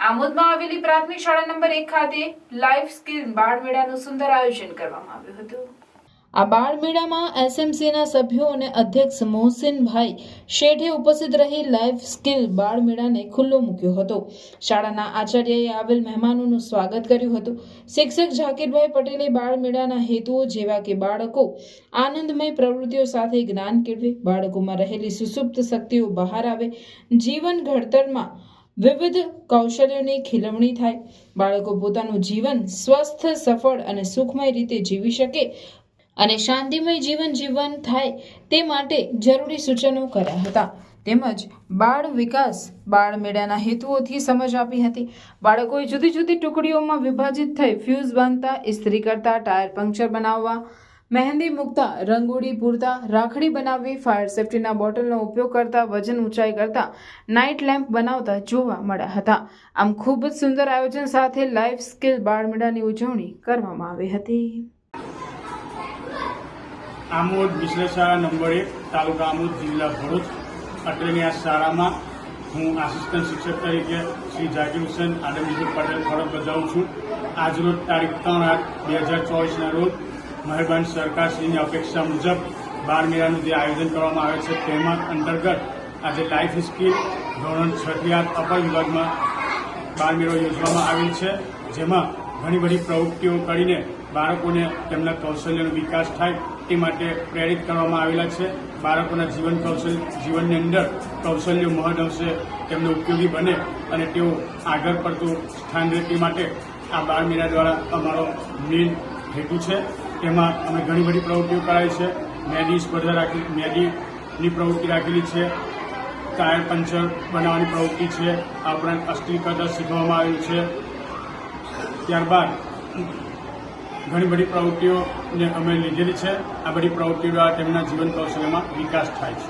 આમોદમાં આવેલી પ્રાથમિક શાળા નંબર 1 ખાતે લાઈફ સ્કિલ બાળમેળાનું સુંદર આયોજન કરવામાં આવ્યું હતું। આ બાળમેળામાં એસએમસીના સભ્યો અને અધ્યક્ષ મોહસિનભાઈ શેઠે ઉપસ્થિત રહી લાઈફ સ્કિલ બાળમેળાને ખુલ્લો મૂક્યો હતો। શાળાના આચાર્યએ આવેલ મહેમાનોનું સ્વાગત કર્યું હતું। શિક્ષક ઝાકીરભાઈ પટેલે બાળમેળાના હેતુઓ જેવા કે બાળકો આનંદમય પ્રવૃત્તિઓ સાથે જ્ઞાન કેળવે, બાળકોમાં રહેલી સુસુપ્ત શક્તિઓ બહાર આવે, જીવન ઘડતરમાં વિવિધ કૌશલ્યોની ખીલવણી થાય, બાળકો પોતાનું જીવન સ્વસ્થ, સફળ અને સુખમય રીતે જીવી શકે અને શાંતિમય જીવન જીવન થાય તે માટે જરૂરી સૂચનો કર્યા હતા। તેમજ બાળ વિકાસ બાળમેળાના હેતુઓથી સમજ આપી હતી। બાળકોએ જુદી જુદી ટુકડીઓમાં વિભાજિત થઈ ફ્યુઝ બાંધતા, ઇસ્ત્રી કરતા, ટાયર પંક્ચર બનાવવા, મહેંદી મૂકતા, રંગોળી પૂરતા, રાખડી બનાવવી, ફાયર સેફ્ટીના બોટલનો ઉપયોગ કરતા, વજન ઊંચાઈ કરતા, નાઇટ લેમ્પ બનાવતા જોવા મળ્યા હતા। આમ ખૂબ જ સુંદર આયોજન સાથે લાઈફ સ્કિલ બાળમેળાની ઉજવણી કરવામાં આવી હતી। આમોદ મિશ્ર શાળા નંબર 1 તાલુકા આમોદ જિલ્લા ભરૂચ અત્રેની આ શાળામાં હું આસિસ્ટન્ટ શિક્ષક તરીકે શ્રી ઝાકીર હુસેન આદમજી પટેલ ફરજ બજાવું છું। આજરોજ તારીખ 3/8/2024ના રોજ મહેરબાન સરકારશ્રીની અપેક્ષા મુજબ બાળમેળાનું જે આયોજન કરવામાં આવે છે તેમાં અંતર્ગત આજે લાઈફ સ્કિલ ધોરણ 6 થી 8 અપર વિભાગમાં બાળમેળો યોજવામાં આવેલ છે, જેમાં ઘણી બધી પ્રવૃત્તિઓ કરીને બાળકોને તેમના કૌશલ્યનો વિકાસ થાય તે માટે પ્રેરિત કરવામાં આવેલા છે। બાળકોના જીવનની અંદર કૌશલ્યો મહદ અંશે તેમને ઉપયોગી બને અને તેઓ આગળ પડતું સ્થાન રહે તે માટે આ બાળમેળા દ્વારા અમારો મેઇન હેતુ છે। તેમાં અમે ઘણી બધી પ્રવૃત્તિઓ કરાવી છે। મહેંદી સ્પર્ધા મહેંદીની પ્રવૃત્તિ રાખેલી છે, ટાયર પંચર બનાવવાની પ્રવૃત્તિ છે, આ ઉપરાંત અસ્ત્રી કરતા શીખવામાં આવ્યું છે। ત્યારબાદ ઘણી બધી પ્રવૃત્તિઓને અમે લીધેલી છે। આ બધી પ્રવૃત્તિઓ દ્વારા તેમના જીવન કૌશલ્યમાં વિકાસ થાય છે।